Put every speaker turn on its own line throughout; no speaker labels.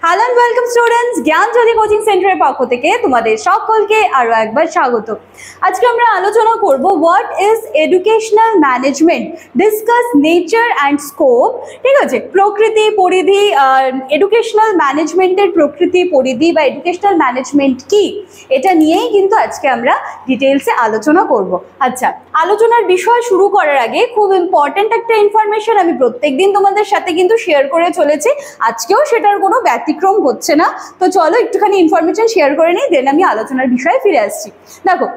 Hello and welcome students, Gyanjyoti coaching সেন্টারের পক্ষ থেকে তোমাদের সকলকে আরো একবার স্বাগত। আজকে আমরা আলোচনা করব what is educational management, discuss nature and scope. ঠিক আছে, প্রকৃতি পরিধি, এডুকেশনাল ম্যানেজমেন্টের প্রকৃতি পরিধি বা এডুকেশনাল ম্যানেজমেন্ট কি, এটা নিয়েই কিন্তু আজকে আমরা ডিটেলসে আলোচনা করব। আচ্ছা, আলোচনার বিষয় শুরু করার আগে খুব ইম্পর্টেন্ট একটা ইনফরমেশন আমি প্রত্যেকদিন তোমাদের সাথে কিন্তু শেয়ার করে চলেছি, আজকেও সেটার কোনো ব্যতিক্রম হচ্ছে না। তো চলো একটুখানি ইনফরমেশন শেয়ার করে নিই, দেন আমি আলোচনার বিষয়ে ফিরে আসছি। দেখো,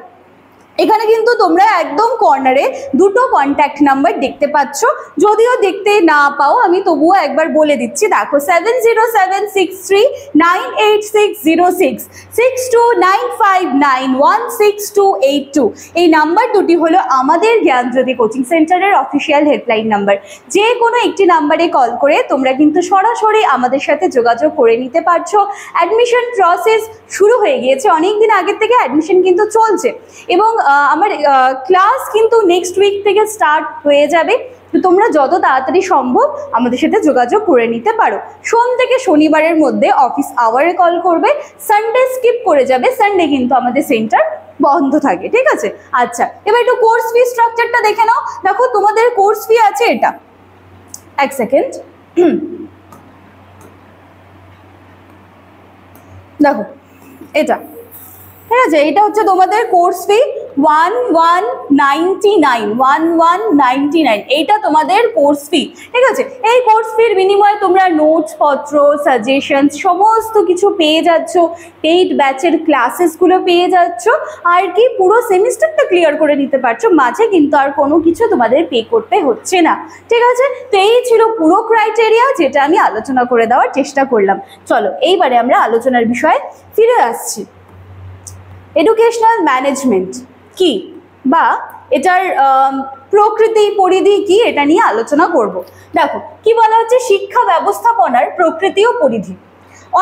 এখানে কিন্তু তোমরা একদম কর্নারে দুটো কন্ট্যাক্ট নাম্বার দেখতে পাচ্ছ, যদিও দেখতে না পাও আমি তবুও একবার বলে দিচ্ছি। দেখো 7076398606, 6295916282, এই নাম্বার দুটি হলো আমাদের জ্ঞানজ্যোতি কোচিং সেন্টারের অফিসিয়াল হেল্পলাইন নাম্বার। যে কোনো একটি নাম্বারে কল করে তোমরা কিন্তু সরাসরি আমাদের সাথে যোগাযোগ করে নিতে পারছো। অ্যাডমিশন প্রসেস শুরু হয়ে গিয়েছে, অনেক দিন আগের থেকে অ্যাডমিশন কিন্তু চলছে এবং আমার ক্লাস কিন্তু নেক্সট উইক থেকে স্টার্ট হয়ে যাবে। তো তোমরা যত তাড়াতাড়ি সম্ভব আমাদের সাথে যোগাযোগ করে নিতে পারো। সোম থেকে শনিবারের মধ্যে অফিস আওয়ারে কল করবে, সানডে স্কিপ করে যাবে, সানডে কিন্তু আমাদের সেন্টার বন্ধ থাকে। ঠিক আছে, আচ্ছা এবার একটু কোর্স ফি স্ট্রাকচারটা দেখে নাও। দেখো তোমাদের কোর্স ফি আছে এটা, এক সেকেন্ড, দেখো এটা, ঠিক আছে, এটা হচ্ছে তোমাদের কোর্স ফি 1199, এইটা তোমাদের কোর্স ফি। ঠিক আছে, এই কোর্স ফির বিনিময়ে তোমরা নোটস পত্র, সাজেশন সমস্ত কিছু পেয়ে যাচ্ছ, পেইড ব্যাচের ক্লাসেসগুলো পেয়ে যাচ্ছ, আর কি পুরো সেমিস্টারটা ক্লিয়ার করে নিতে পারছো, মাঝে কিন্তু আর কোনো কিছু তোমাদের পে করতে হচ্ছে না। ঠিক আছে, তো এই ছিল পুরো ক্রাইটেরিয়া, যেটা আমি আলোচনা করে দেওয়ার চেষ্টা করলাম। চলো এইবারে আমরা আলোচনার বিষয়ে ফিরে আসছি। এডুকেশনাল ম্যানেজমেন্ট কি বা এটার প্রকৃতি পরিধি কি, এটা নিয়ে আলোচনা করব। দেখো কি বলা হচ্ছে, শিক্ষা ব্যবস্থাপনার প্রকৃতি ও পরিধি।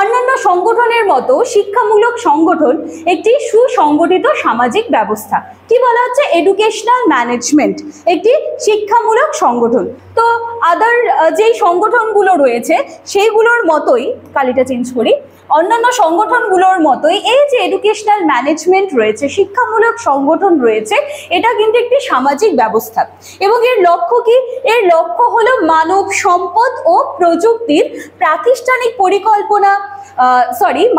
অন্যান্য সংগঠনের মতো শিক্ষামূলক সংগঠন একটি সুসংগঠিত সামাজিক ব্যবস্থা। কি বলা হচ্ছে, এডুকেশনাল ম্যানেজমেন্ট একটি শিক্ষামূলক সংগঠন। তো আদার যেই সংগঠনগুলো রয়েছে সেইগুলোর মতোই, কালিটা চেঞ্জ করি, অন্যান্য সংগঠনগুলোর মতোই এই যে এডুকেশনাল ম্যানেজমেন্ট রয়েছে, শিক্ষামূলক সংগঠন রয়েছে, এটা কিন্তু একটি সামাজিক ব্যবস্থা। এবং এর লক্ষ্য কি, এর লক্ষ্য হলো মানব সম্পদ ও প্রযুক্তির প্রাতিষ্ঠানিক পরিকল্পনা,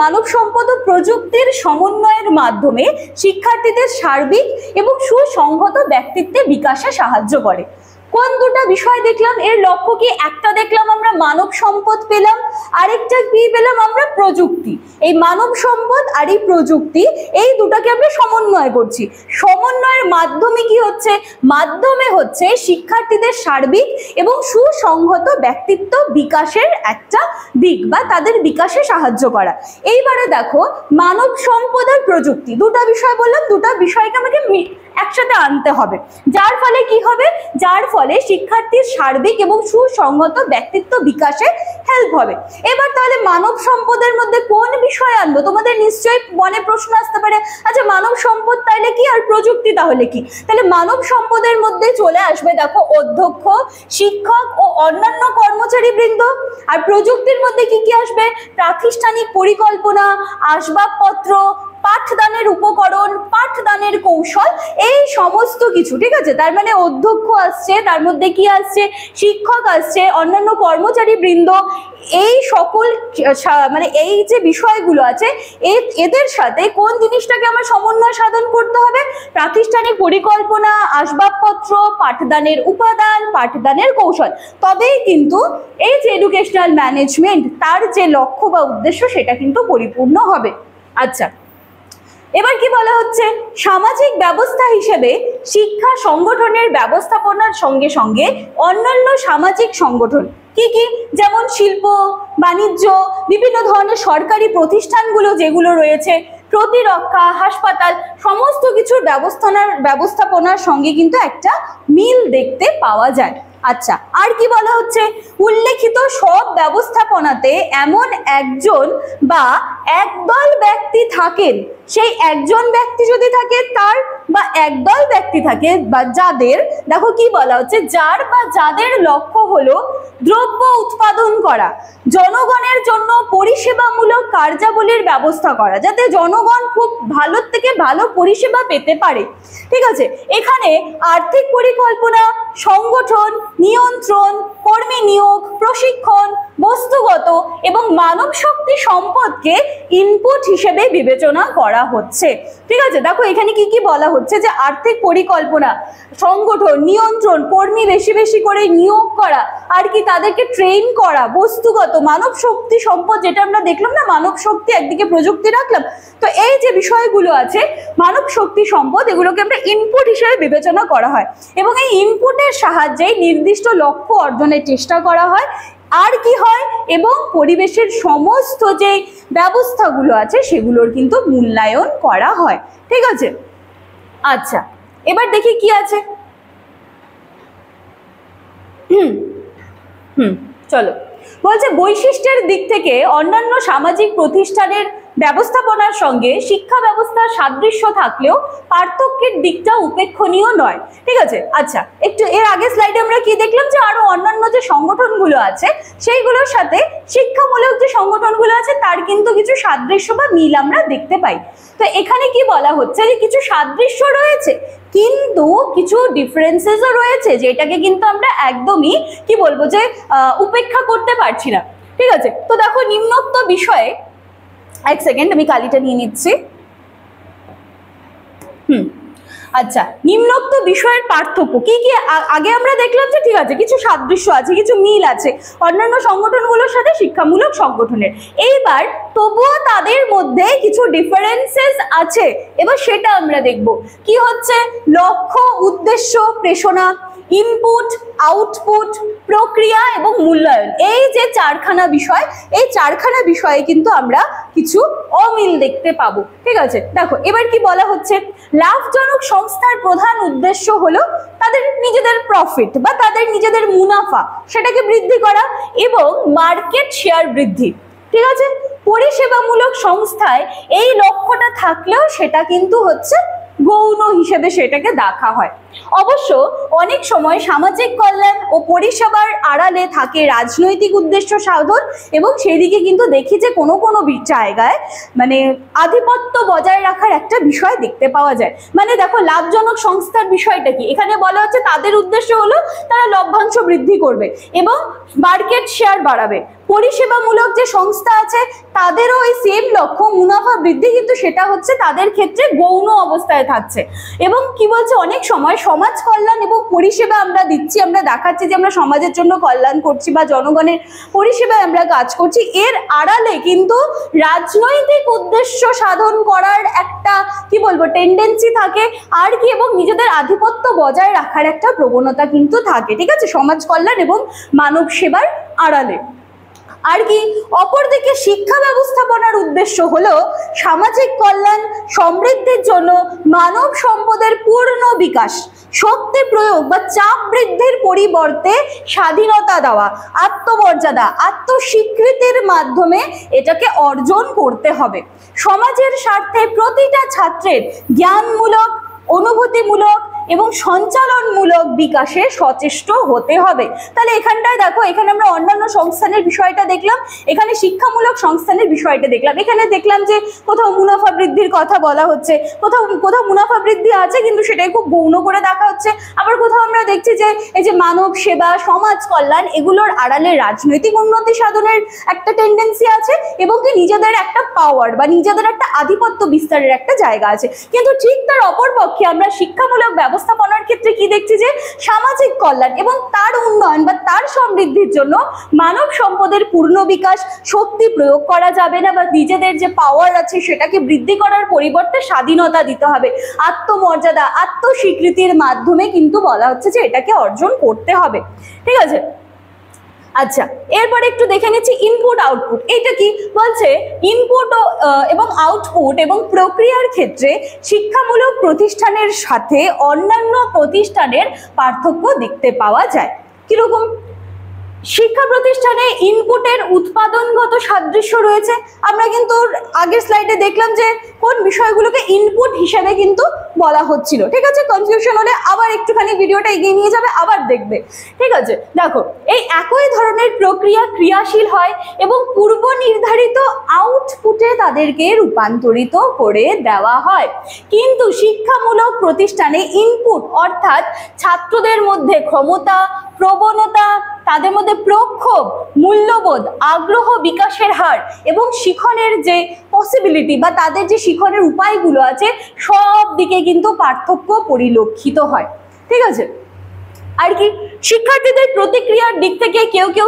মানব সম্পদ ও প্রযুক্তির সমন্বয়ের মাধ্যমে শিক্ষার্থীদের সার্বিক এবং সুসংহত ব্যক্তিত্বের বিকাশে সাহায্য করে। কোন দুটা বিষয় দেখলাম, এর লক্ষ্য কি, একটা দেখলাম আমরা মানব সম্পদ পেলাম, আরেকটা কি পেলাম আমরা, প্রযুক্তি। এই মানব সম্পদ আর এই প্রযুক্তি, এই দুটাকে আমরা সমন্বয় করছি। সমন্বয়ের মাধ্যমে কি হচ্ছে, মাধ্যমে হচ্ছে শিক্ষার্থীদের সার্বিক এবং সুসংহত ব্যক্তিত্ব বিকাশের একটা দিক বা তাদের বিকাশে সাহায্য করা। এইবারে দেখো, মানব সম্পদ আর প্রযুক্তি দুটা বিষয় বললাম, দুটা বিষয়কে আমাকে একসাথে আনতে হবে, যার ফলে কি হবে, যার ফলে শিক্ষার্থীর সার্বিক এবং সুসংহত ব্যক্তিত্ব বিকাশে হেল্প হবে। এবার তাহলে মানব সম্পদের মধ্যে কোন বিষয় আনবো, তোমাদের নিশ্চয়ই মনে প্রশ্ন আসতে পারে, আচ্ছা মানব সম্পদ তাহলে কি আর প্রযুক্তি তাহলে কি? তাহলে মানব সম্পদের মধ্যে চলে আসবে দেখো অধ্যক্ষ, শিক্ষক ও অন্যান্য কর্মচারী বৃন্দ। আর প্রযুক্তির মধ্যে কি কি আসবে, প্রাতিষ্ঠানিক পরিকল্পনা, আসবাবপত্র, পাঠদানের উপকরণ, পাঠদানের কৌশল, এই সমস্ত কিছু। ঠিক আছে, তার মানে অধ্যক্ষ আসছে, তার মধ্যে কি আসছে, শিক্ষক আসছে, অন্যান্য কর্মচারী বৃন্দ, এই সকল মানে এই যে বিষয়গুলো আছে, এদের সাথে কোন জিনিসটাকে আমার সমন্বয় সাধন করতে হবে, প্রাতিষ্ঠানিক পরিকল্পনা, আসবাবপত্র, পাঠদানের উপাদান, পাঠদানের কৌশল, তবেই কিন্তু এই যে এডুকেশনাল ম্যানেজমেন্ট তার যে লক্ষ্য বা উদ্দেশ্য সেটা কিন্তু পরিপূর্ণ হবে। আচ্ছা, এবার কি বলা হচ্ছে, সামাজিক ব্যবস্থা হিসেবে শিক্ষা সংগঠনের ব্যবস্থাপনার সঙ্গে সঙ্গে অন্যান্য সামাজিক সংগঠন কি কি, যেমন শিল্প, বাণিজ্য, বিভিন্ন ধরনের সরকারি প্রতিষ্ঠানগুলো যেগুলো রয়েছে, প্রতিরক্ষা, হাসপাতাল, সমস্ত কিছুর ব্যবস্থাপনার সঙ্গে কিন্তু একটা মিল দেখতে পাওয়া যায়। আচ্ছা, আর কি বলা হচ্ছে, উল্লেখিত সব ব্যবস্থাপনাতে এমন একজন বা একদল ব্যক্তি থাকেন, সেই একজন ব্যক্তি যদি থাকে তার বা একদল ব্যক্তি থাকে বা যাদের, দেখো কি বলা হচ্ছে, যার বা যাদের লক্ষ্য হলো দ্রব্য উৎপাদন করা, জনগণের জন্য পরিষেবামূলক কার্যাবলীর ব্যবস্থা করা, যাতে জনগণ খুব ভালো থেকে ভালো পরিষেবা পেতে পারে। ঠিক আছে, এখানে আর্থিক পরিকল্পনা, সংগঠন, নিয়ন্ত্রণ, কর্মী নিয়োগ, প্রশিক্ষণ, বস্তুগত এবং মানব শক্তি সম্পদকে ইনপুট হিসেবে বিবেচনা করা হচ্ছে। ঠিক আছে, দেখো এখানে কি কি বলা হচ্ছে, যে আর্থিক পরিকল্পনা, সংগঠন, নিয়ন্ত্রণ, কর্মী বেশি বেশি করে নিয়োগ করা, আর কি তাদেরকে ট্রেন করা, বস্তুগত মানব শক্তি সম্পদ, যেটা আমরা দেখলাম না, মানব শক্তি একদিকে প্রযুক্তি রাখলাম, তো এই যে বিষয়গুলো আছে মানব শক্তি সম্পদ, এগুলোকে আমরা ইনপুট হিসেবে বিবেচনা করা হয় এবং এই ইনপুটের সাহায্যে নির্দিষ্ট লক্ষ্য অর্জনের চেষ্টা করা হয়। আর কি হয়, এবং পরিবেশের সমস্ত যে ব্যবস্থাগুলো আছে সেগুলোর কিন্তু মূল্যায়ন করা হয়। ঠিক আছে, আচ্ছা এবার দেখি কি আছে। চলো, বলছে বৈশিষ্ট্যের দিক থেকে অন্যান্য সামাজিক প্রতিষ্ঠানের ব্যবস্থাপনার সঙ্গে শিক্ষা ব্যবস্থার সাদৃশ্য থাকলেও পার্থক্যের দিকটা উপেক্ষণীয় নয়। ঠিক আছে, আচ্ছা একটু এর আগে স্লাইডে আমরা কি দেখলাম, যে আরো অন্যান্য যে সংগঠনগুলো আছে সেইগুলোর সাথে শিক্ষামূলক যে সংগঠনগুলো আছে তার কিন্তু কিছু সাদৃশ্য বা মিল আমরা দেখতে পাই। তো এখানে কি বলা হচ্ছে, যে কিছু সাদৃশ্য রয়েছে কিন্তু কিছু ডিফারেন্সেসও রয়েছে, যেটাকে কিন্তু আমরা একদমই কি বলবো, যে উপেক্ষা করতে পারছি না। ঠিক আছে, তো দেখো নিম্নোক্ত বিষয়ে, এক সেকেন্ড আমি কালিটা নিয়ে নিচ্ছি। আচ্ছা, নিম্নোক্ত বিষয়ের পার্থক্য কি কি আগে আমরা দেখলাম, যে ঠিক আছে কিছু সাদৃশ্য আছে, কিছু মিল আছে অন্যান্য সংগঠনগুলোর সাথে শিক্ষামূলক সংগঠনের, এইবার তবুও তাদের মধ্যে কিছু ডিফারেন্সেস আছে, এবার সেটা আমরা দেখব। কি হচ্ছে, লক্ষ্য, উদ্দেশ্য, প্রেরণা, ইনপুট, আউটপুট, প্রক্রিয়া এবং মূল্যায়ন, এই যে চারখানা বিষয়, এই চারখানা বিষয়ে কিন্তু আমরা কিছু অমিল দেখতে পাবো। ঠিক আছে, দেখো এবার কি বলা হচ্ছে, লাভজনক সংস্থার প্রধান উদ্দেশ্য হলো তাদের নিজেদের প্রফিট বা তাদের নিজেদের মুনাফা সেটাকে বৃদ্ধি করা এবং মার্কেট শেয়ার বৃদ্ধি। ঠিক আছে, পরিষেবামূলক সংস্থায় এই লক্ষ্যটা থাকলেও সেটা কিন্তু হচ্ছে গৌণ হিসেবে সেটাকে দেখা হয়। অবশ্য অনেক সময় সামাজিক কল্যাণ ও পরিষেবার আড়ালে থাকে রাজনৈতিক উদ্দেশ্য সাধন, এবং সেদিকে কিন্তু দেখি যে কোনো কোনো জায়গায় মানে আধিপত্য বজায় রাখার একটা বিষয় দেখতে পাওয়া যায়। মানে দেখো লাভজনক সংস্থার বিষয়টা কি, এখানে বলা হচ্ছে তাদের উদ্দেশ্য হলো তারা লভ্যাংশ বৃদ্ধি করবে এবং মার্কেট শেয়ার বাড়াবে। পরিষেবামূলক যে সংস্থা আছে তাদেরও ওই সেম লক্ষ্য, মুনাফা বৃদ্ধি, কিন্তু সেটা হচ্ছে তাদের ক্ষেত্রে গৌণ অবস্থায় থাকছে। এবং কি বলছে, অনেক সময় সমাজ কল্যাণ এবং পরিষেবা আমরা দিচ্ছি, আমরা দেখাচ্ছি যে আমরা সমাজের জন্য কল্যাণ করছি বা জনগণের পরিষেবায় আমরা কাজ করছি, এর আড়ালে কিন্তু রাজনৈতিক উদ্দেশ্য সাধন করার একটা কি বলবো টেন্ডেন্সি থাকে, আর কি এবং নিজেদের আধিপত্য বজায় রাখার একটা প্রবণতা কিন্তু থাকে। ঠিক আছে, সমাজ কল্যাণ এবং মানব সেবার আড়ালে। আর কি, অপরদিকে শিক্ষা ব্যবস্থাপনার উদ্দেশ্য হলো সামাজিক কল্যাণ, সমৃদ্ধির জন্য মানব সম্পদের পূর্ণ বিকাশ, শক্তি প্রয়োগ বা চাপ বৃদ্ধির পরিবর্তে স্বাধীনতা দেওয়া, আত্মমর্যাদা, আত্মস্বীকৃতির মাধ্যমে এটাকে অর্জন করতে হবে। সমাজের স্বার্থে প্রতিটা ছাত্রের জ্ঞানমূলক, অনুভূতিমূলক এবং সঞ্চালনমূলক বিকাশে সচেষ্ট হতে হবে। তাহলে এখানটায় দেখো, এখানে আমরা অন্যান্য সংস্থানের বিষয়টা দেখলাম, এখানে শিক্ষামূলক সংস্থানের বিষয়টা দেখলাম। এখানে দেখলাম যে কোথাও মুনাফা বৃদ্ধির কথা বলা হচ্ছে, কোথাও মুনাফা বৃদ্ধি আছে কিন্তু সেটাই খুব গৌণ করে দেখা হচ্ছে, আবার কোথাও আমরা দেখছি যে এই যে মানব সেবা, সমাজ কল্যাণ, এগুলোর আড়ালে রাজনৈতিক উন্নতি সাধনের একটা টেন্ডেন্সি আছে এবং কি নিজেদের একটা পাওয়ার বা নিজেদের একটা আধিপত্য বিস্তারের একটা জায়গা আছে। কিন্তু ঠিক তার অপরপক্ষে আমরা শিক্ষামূলক ব্যবস্থাপনার ক্ষেত্রে কি দেখছি, যে সামাজিক কল্যাণ এবং তার উন্নয়ন বা তার সমৃদ্ধির জন্য মানব সম্পদের পূর্ণ বিকাশ, শক্তি প্রয়োগ করা যাবে না বা নিজেদের যে পাওয়ার আছে সেটাকে বৃদ্ধি করার পরিবর্তে স্বাধীনতা দিতে হবে, আত্মমর্যাদা, আত্মস্বীকৃতির মাধ্যমে কিন্তু বলা হচ্ছে যে এটাকে অর্জন করতে হবে। ঠিক আছে, আচ্ছা এরপর একটু দেখে নিচ্ছি ইনপুট আউটপুট। এটা কি বলছে, ইনপুট এবং আউটপুট এবং প্রক্রিয়ার ক্ষেত্রে শিক্ষামূলক প্রতিষ্ঠানের সাথে অন্যান্য প্রতিষ্ঠানের পার্থক্য দেখতে পাওয়া যায়। কিরকম, শিক্ষা প্রতিষ্ঠানে ইনপুটের উৎপাদনগত সাদৃশ্য রয়েছে। আমরা কিন্তু আগের স্লাইডে দেখলাম যে কোন বিষয়গুলোকে ইনপুট হিসেবে কিন্তু বলা হচ্ছিল। ঠিক আছে, কনফিউশন হলে আবার একটুখানি ভিডিওটা এগিয়ে নিয়ে যাবে, আবার দেখবে। ঠিক আছে, দেখো এই একই ধরনের প্রক্রিয়া ক্রিয়াশীল হয় এবং পূর্ব নির্ধারিত আউটপুটে তাদেরকে রূপান্তরিত করে দেওয়া হয়। কিন্তু শিক্ষামূলক প্রতিষ্ঠানে ইনপুট অর্থাৎ ছাত্রদের মধ্যে ক্ষমতা, প্রবণতা, তাদের মধ্যে প্রক্ষোভ, মূল্যবোধ, আগ্রহ বিকাশের হার এবং শিখনের যে পসিবিলিটি বা তাদের যে শিখনের উপায়গুলো আছে সব দিকে কিন্তু পার্থক্য পরিলক্ষিত হয়। ঠিক আছে, আর কি শিক্ষার্থীদের প্রতিক্রিয়ার দিক থেকে কেউ কেউ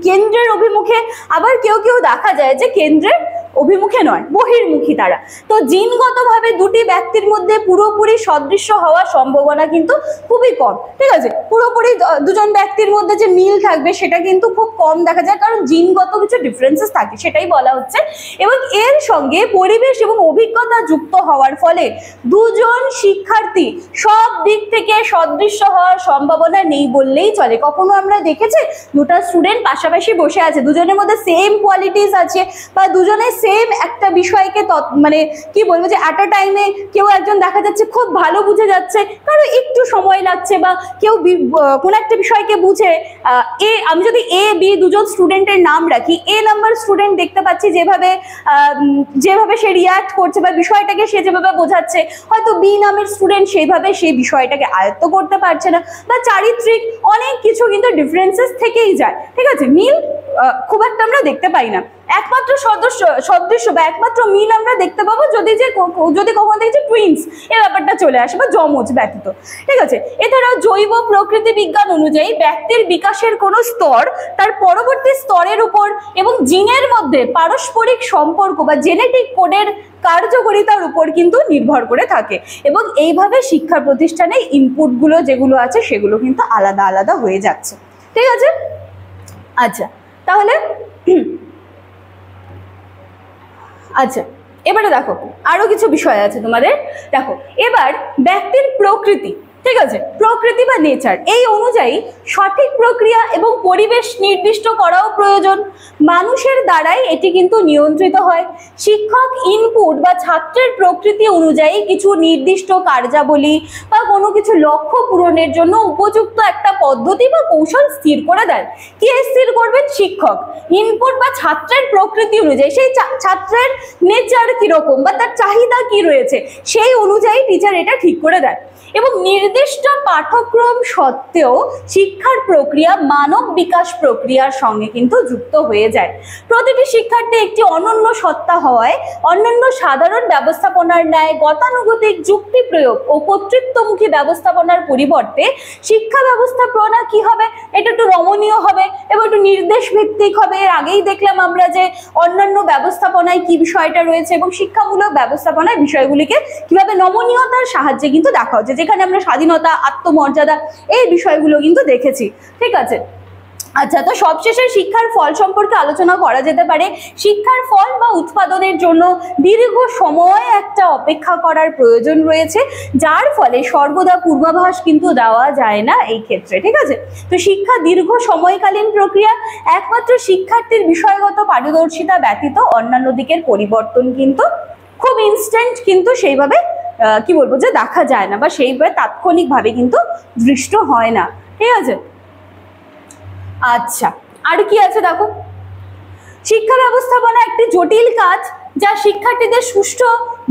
কেন্দ্রের অভিমুখে, আবার কেউ কেউ দেখা যায় যে কেন্দ্রের অভিমুখে নয়, বহির্মুখী তারা। তো জিনগতভাবে দুটি ব্যক্তির মধ্যে পুরোপুরি সদৃশ্য হওয়ার সম্ভাবনা কিন্তু খুবই কম। ঠিক আছে, পুরোপুরি দুজন ব্যক্তির মধ্যে যে মিল থাকবে সেটা কিন্তু খুব কম দেখা যায়, কারণ জিনগত কিছু ডিফারেন্সেস থাকে, সেটাই বলা হচ্ছে। এবং এর সঙ্গে পরিবেশ এবং অভিজ্ঞতা যুক্ত হওয়ার ফলে দুজন শিক্ষার্থী সব দিক থেকে সদৃশ্য হওয়ার সম্ভাবনা নেই বললেই চলে। কখনো আমরা দেখেছি দুটো স্টুডেন্ট পাশাপাশি বসে আছে, দুজনের মধ্যে সেম কোয়ালিটিস আছে বা দুজনের সেম একটা বিষয়কে মানে কি বলবো যে অ্যাট আ টাইমে কেউ একজন দেখা যাচ্ছে খুব ভালো বুঝে যাচ্ছে, কারো একটু সময় লাগছে, বা কেউ কোন একটা বিষয়কে বুঝে আমি যদি এ বি দুজন স্টুডেন্টের নাম রাখি, এ নাম্বার স্টুডেন্ট দেখতে পাচ্ছি যেভাবে সে রিয়াক্ট করছে বা বিষয়টাকে সে যেভাবে বোঝাচ্ছে, হয়তো বি নামের স্টুডেন্ট সেইভাবে সেই বিষয়টাকে আয়ত্ত করতে পারছে না, বা চারিত্রিক অনেক কিছু কিন্তু ডিফারেন্সেস থেকেই যায়। ঠিক আছে, মিল খুব একটা আমরা দেখতে পাই না। একমাত্র সদৃশ্য বা একমাত্র মিল আমরা দেখতে পাবো যদি কখনো দেখছি টুইন্স এই ব্যাপারটা চলে আসে বা যমজ ব্যতীত। ঠিক আছে, এছাড়াও জৈব প্রকৃতি বিজ্ঞান অনুযায়ী ব্যক্তির বিকাশের কোনো স্তর তার পরবর্তী স্তরের উপর এবং জিনের মধ্যে পারস্পরিক সম্পর্ক বা জেনেটিক কোডের কার্যকারিতার উপর কিন্তু নির্ভর করে থাকে। এবং এইভাবে শিক্ষা প্রতিষ্ঠানে ইনপুটগুলো যেগুলো আছে সেগুলো কিন্তু আলাদা আলাদা হয়ে যাচ্ছে। ঠিক আছে, আচ্ছা তাহলে আচ্ছা এবারে দেখো আরো কিছু বিষয় আছে তোমাদের। দেখো এবার ব্যক্তির প্রকৃতি, ঠিক আছে, প্রকৃতি বা নেচার, এই অনুযায়ী সঠিক প্রক্রিয়া এবং পরিবেশ নির্দিষ্ট করাও প্রয়োজন। মানুষের দ্বারাই এটি কিন্তু নিয়ন্ত্রিত হয়। শিক্ষক ইনপুট বা ছাত্রের প্রকৃতি অনুযায়ী কিছু নির্দিষ্ট কার্যাবলী বা কোনো কিছু লক্ষ্য পূরণের জন্য উপযুক্ত একটা পদ্ধতি বা কৌশল স্থির করে দেন। কে স্থির করবেন? শিক্ষক। ইনপুট বা ছাত্রের প্রকৃতি অনুযায়ী, সেই ছাত্রের নেচার কিরকম বা তার চাহিদা কি রয়েছে সেই অনুযায়ী টিচার এটা ঠিক করে দেন। এবং নির্দিষ্ট পাঠ্যক্রম সত্ত্বেও শিক্ষার প্রক্রিয়া মানব বিকাশ প্রক্রিয়ার সঙ্গে কিন্তু যুক্ত হয়ে যায়। প্রতিটি শিক্ষার্থী একটি অনন্য সত্তা হওয়ায় অন্যান্য সাধারণ ব্যবস্থাপনার ন্যায় গতানুগতিক যুক্তি প্রয়োগ ও কর্তৃত্বমুখী ব্যবস্থাপনার পরিবর্তে শিক্ষা ব্যবস্থাপনা কি হবে, এটা একটু রমণীয় হবে এবং একটু নির্দেশ ভিত্তিক হবে। এর আগেই দেখলাম আমরা যে অন্যান্য ব্যবস্থাপনায় কি বিষয়টা রয়েছে এবং শিক্ষামূলক ব্যবস্থাপনায় বিষয়গুলিকে কিভাবে নমনীয়তার সাহায্যে কিন্তু দেখা হচ্ছে, যেখানে আমরা স্বাধীনতা, আত্মমর্যাদা এই বিষয়গুলো কিন্তু দেখেছি। ঠিক আছে, আচ্ছা তো সবশেষে শিক্ষার ফল সম্পর্কে আলোচনা করা যেতে পারে। শিক্ষার ফল বা উৎপাদনের জন্য দীর্ঘ সময় একটা অপেক্ষা করার প্রয়োজন রয়েছে, যার ফলে সর্বদা পূর্বাভাস কিন্তু দেওয়া যায় না এই ক্ষেত্রে। ঠিক আছে, তো শিক্ষা দীর্ঘ সময়কালীন প্রক্রিয়া। একমাত্র শিক্ষার্থীর বিষয়গত পারদর্শিতা ব্যতীত অন্যান্য দিকের পরিবর্তন কিন্তু খুব ইনস্ট্যান্ট কিন্তু সেইভাবে কি বলবো যে দেখা যায় না বা সেইভাবে তাৎক্ষণিকভাবে কিন্তু দৃষ্ট হয় না। ঠিক আছে, আচ্ছা আর কি আছে দেখো, শিক্ষা ব্যবস্থাপনা একটি জটিল কাজ যা শিক্ষার্থীদের সুষ্ঠু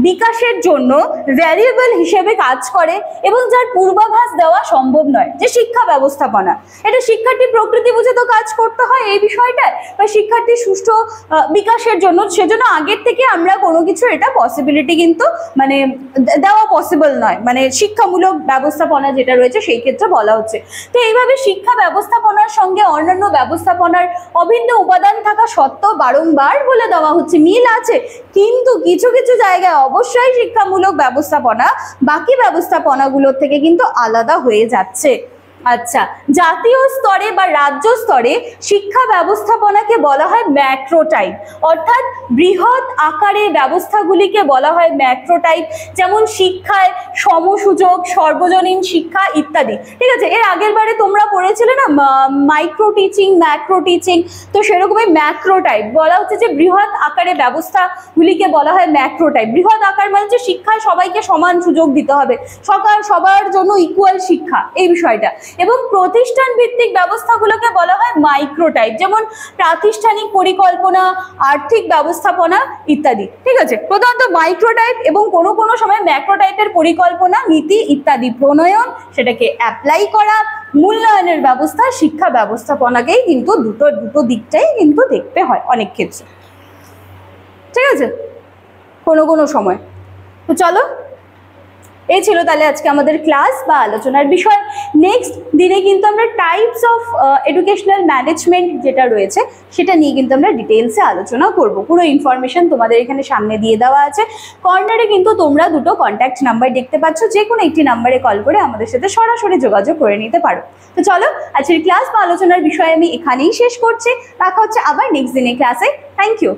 বিকাশের জন্য ভ্যারিয়েবল হিসেবে কাজ করে এবং যার পূর্বাভাস দেওয়া সম্ভব নয়। যে শিক্ষা ব্যবস্থাপনা, এটা শিক্ষার্থীর প্রকৃতি বুঝে তো কাজ করতে হয় এই বিষয়টা, বা শিক্ষার্থীর সুষ্ঠু বিকাশের জন্য, সেজন্য আগের থেকে আমরা কোনো কিছু এটা পসিবিলিটি কিন্তু মানে দেওয়া পসিবল নয়, মানে শিক্ষামূলক ব্যবস্থাপনা যেটা রয়েছে সেই ক্ষেত্রে বলা হচ্ছে। তো এইভাবে শিক্ষা ব্যবস্থাপনার সঙ্গে অন্যান্য ব্যবস্থাপনার অভিন্ন উপাদান থাকা সত্ত্বেও বারংবার বলে দেওয়া হচ্ছে মিল আছে, কিন্তু কিছু কিছু জায়গায় অবশ্যই শিক্ষামূলক ব্যবস্থাপনা বাকি ব্যবস্থাপনাগুলোর থেকে কিন্তু আলাদা হয়ে যাচ্ছে। আচ্ছা, জাতীয় স্তরে বা রাজ্য স্তরে শিক্ষা ব্যবস্থাপনাকে বলা হয় ম্যাক্রো টাইপ, অর্থাৎ বৃহৎ আকারের ব্যবস্থাগুলিকে বলা হয় ম্যাক্রো টাইপ। যেমন শিক্ষায় সমসুযোগ, সর্বজনীন শিক্ষা ইত্যাদি। ঠিক আছে, এর আগের বারে তোমরা পড়েছিলে না মাইক্রো টিচিং, ম্যাক্রো টিচিং, তো সেরকমই ম্যাক্রো টাইপ বলা হচ্ছে যে বৃহৎ আকারে ব্যবস্থাগুলিকে বলা হয় ম্যাক্রো টাইপ। বৃহৎ আকার মানে যে শিক্ষায় সবাইকে সমান সুযোগ দিতে হবে, সবার জন্য ইকুয়াল শিক্ষা, এই বিষয়টা। এবং প্রতিষ্ঠান ভিত্তিক ব্যবস্থাগুলোকে বলা হয় মাইক্রো টাইপ, যেমন প্রাতিষ্ঠানিক পরিকল্পনা, আর্থিক ব্যবস্থাপনা ইত্যাদি। ঠিক আছে, প্রধানত মাইক্রো টাইপ এবং কোনো কোনো সময় ম্যাক্রো টাইপের পরিকল্পনা, নীতি ইত্যাদি প্রণয়ন, সেটাকে অ্যাপ্লাই করা, মূল্যায়নের ব্যবস্থা, শিক্ষা ব্যবস্থাপনাকেই কিন্তু দুটো দিকটাই কিন্তু দেখতে হয় অনেক ক্ষেত্রে। ঠিক আছে, কোনো কোনো সময়। তো চলো, এই ছিল তাহলে আজকে আমাদের ক্লাস বা আলোচনার বিষয়। নেক্সট দিনে কিন্তু আমরা টাইপস অফ এডুকেশনাল ম্যানেজমেন্ট যেটা রয়েছে সেটা নিয়ে কিন্তু আমরা ডিটেলসে আলোচনা করব। পুরো ইনফরমেশন তোমাদের এখানে সামনে দিয়ে দেওয়া আছে। কর্নারে কিন্তু তোমরা দুটো কন্ট্যাক্ট নাম্বার দেখতে পাচ্ছ, যে কোনো একটি নাম্বারে কল করে আমাদের সাথে সরাসরি যোগাযোগ করে নিতে পারো। তো চলো, আজকের ক্লাস বা আলোচনার বিষয় আমি এখানেই শেষ করছি। দেখা হচ্ছে আবার নেক্সট দিনের ক্লাসে। Thank you.